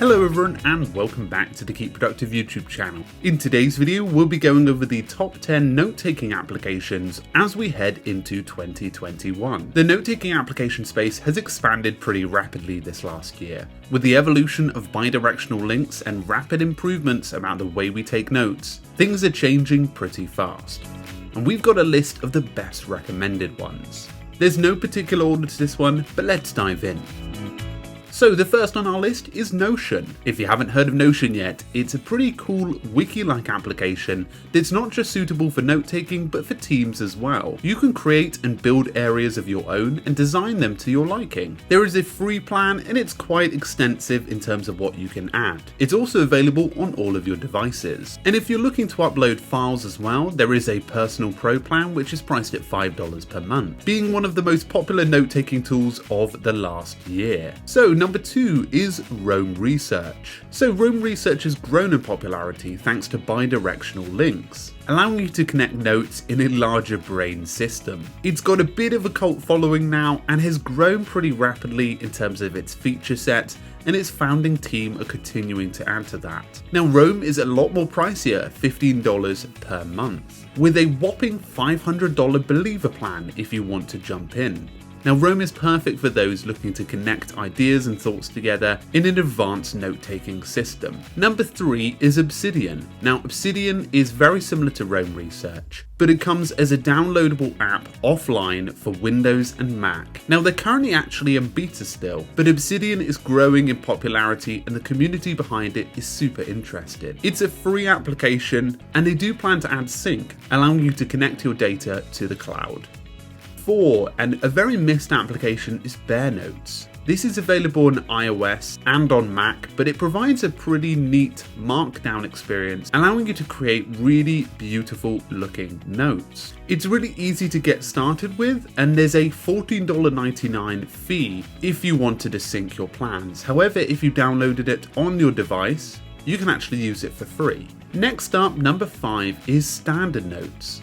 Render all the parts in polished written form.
Hello everyone and welcome back to the Keep Productive YouTube channel. In today's video we'll be going over the top 10 note-taking applications as we head into 2021. The note-taking application space has expanded pretty rapidly this last year, with the evolution of bi-directional links and rapid improvements about the way we take notes. Things are changing pretty fast, and we've got a list of the best recommended ones. There's no particular order to this one, but let's dive in. So the first on our list is Notion. If you haven't heard of Notion yet, it's a pretty cool wiki-like application that's not just suitable for note-taking but for teams as well. You can create and build areas of your own and design them to your liking. There is a free plan and it's quite extensive in terms of what you can add. It's also available on all of your devices. And if you're looking to upload files as well, there is a personal pro plan which is priced at $5 per month, being one of the most popular note-taking tools of the last year. So number 2 is Roam Research. So Roam Research has grown in popularity thanks to bi-directional links, allowing you to connect notes in a larger brain system. It's got a bit of a cult following now and has grown pretty rapidly in terms of its feature set, and its founding team are continuing to add to that. Now Roam is a lot more pricier, $15 per month, with a whopping $500 Believer plan if you want to jump in. Now Roam is perfect for those looking to connect ideas and thoughts together in an advanced note-taking system. Number 3 is Obsidian. Now Obsidian is very similar to Roam Research, but it comes as a downloadable app offline for Windows and Mac. Now they're currently actually in beta still, but Obsidian is growing in popularity and the community behind it is super interested. It's a free application and they do plan to add sync, allowing you to connect your data to the cloud. 4, and a very missed application, is Notes. This is available on iOS and on Mac, but it provides a pretty neat markdown experience, allowing you to create really beautiful looking notes. It's really easy to get started with, and there's a $14.99 fee if you wanted to sync your plans. However, if you downloaded it on your device, you can actually use it for free. Next up, number 5 is Standard Notes.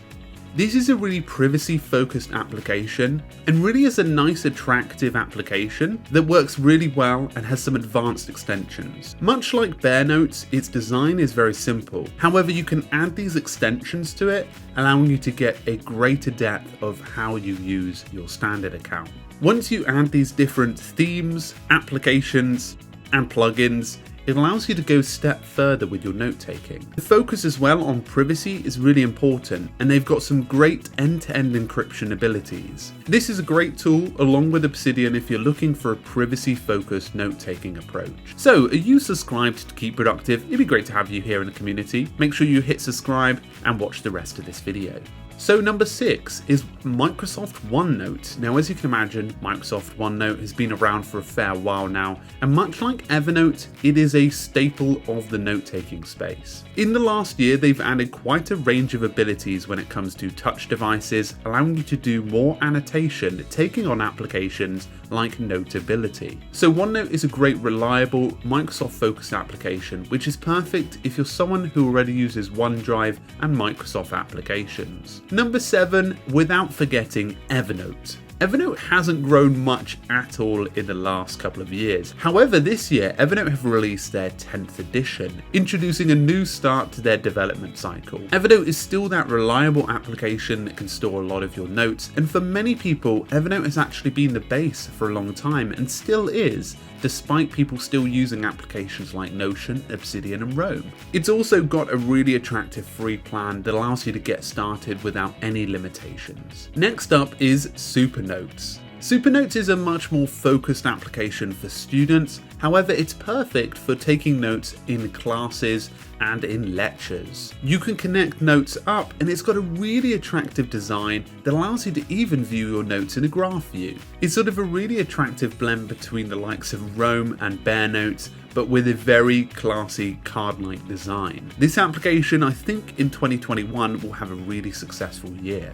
This is a really privacy-focused application and really is a nice, attractive application that works really well and has some advanced extensions. Much like Notes, its design is very simple. However, you can add these extensions to it, allowing you to get a greater depth of how you use your standard account. Once you add these different themes, applications, and plugins, it allows you to go a step further with your note-taking. The focus as well on privacy is really important, and they've got some great end-to-end encryption abilities. This is a great tool along with Obsidian if you're looking for a privacy-focused note-taking approach. So, are you subscribed to Keep Productive? It'd be great to have you here in the community. Make sure you hit subscribe and watch the rest of this video. So number 6 is Microsoft OneNote. Now as you can imagine, Microsoft OneNote has been around for a fair while now, and much like Evernote, it is a staple of the note-taking space. In the last year, they've added quite a range of abilities when it comes to touch devices, allowing you to do more annotation, taking on applications like Notability. So OneNote is a great, reliable, Microsoft-focused application, which is perfect if you're someone who already uses OneDrive and Microsoft applications. Number 7, without forgetting Evernote. Evernote hasn't grown much at all in the last couple of years. However, this year, Evernote have released their 10th edition, introducing a new start to their development cycle. Evernote is still that reliable application that can store a lot of your notes, and for many people, Evernote has actually been the base for a long time, and still is, despite people still using applications like Notion, Obsidian, and Roam. It's also got a really attractive free plan that allows you to get started without any limitations. Next up is Supernotes. Supernotes is a much more focused application for students, however it's perfect for taking notes in classes and in lectures. You can connect notes up and it's got a really attractive design that allows you to even view your notes in a graph view. It's sort of a really attractive blend between the likes of Roam and Notes, but with a very classy card-like design. This application, I think in 2021 will have a really successful year.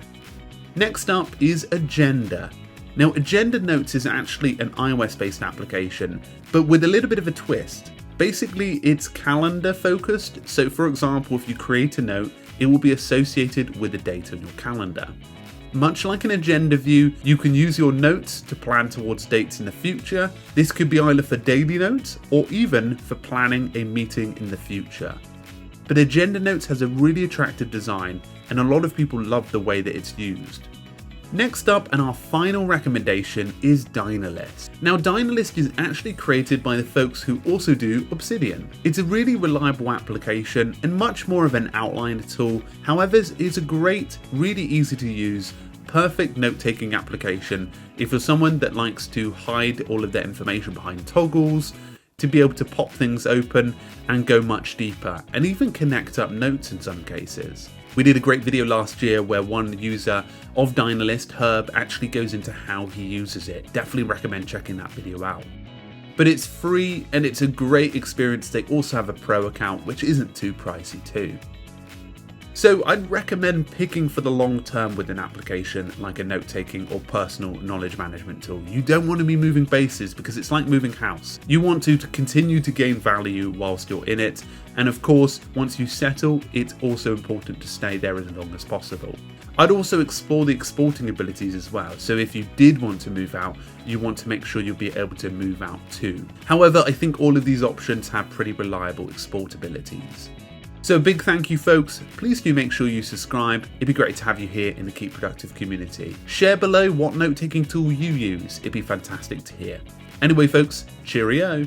Next up is Agenda. Now, Agenda Notes is actually an iOS-based application, but with a little bit of a twist. Basically, it's calendar focused, so for example, if you create a note, it will be associated with a date on your calendar. Much like an agenda view, you can use your notes to plan towards dates in the future. This could be either for daily notes or even for planning a meeting in the future. But Agenda Notes has a really attractive design and a lot of people love the way that it's used. Next up, and our final recommendation, is Dynalist. Now, Dynalist is actually created by the folks who also do Obsidian. It's a really reliable application and much more of an outliner tool. However, it's a great, really easy to use, perfect note-taking application if you're someone that likes to hide all of their information behind toggles, to be able to pop things open and go much deeper, and even connect up notes in some cases. We did a great video last year where one user of Dynalist, Herb, actually goes into how he uses it. Definitely recommend checking that video out. But it's free and it's a great experience. They also have a pro account, which isn't too pricey too. So I'd recommend picking for the long term with an application like a note-taking or personal knowledge management tool. You don't want to be moving bases because it's like moving house. You want to continue to gain value whilst you're in it. And of course, once you settle, it's also important to stay there as long as possible. I'd also explore the exporting abilities as well. So if you did want to move out, you want to make sure you'll be able to move out too. However, I think all of these options have pretty reliable export abilities. So a big thank you folks, please do make sure you subscribe. It'd be great to have you here in the Keep Productive community. Share below what note-taking tool you use, it'd be fantastic to hear. Anyway folks, cheerio.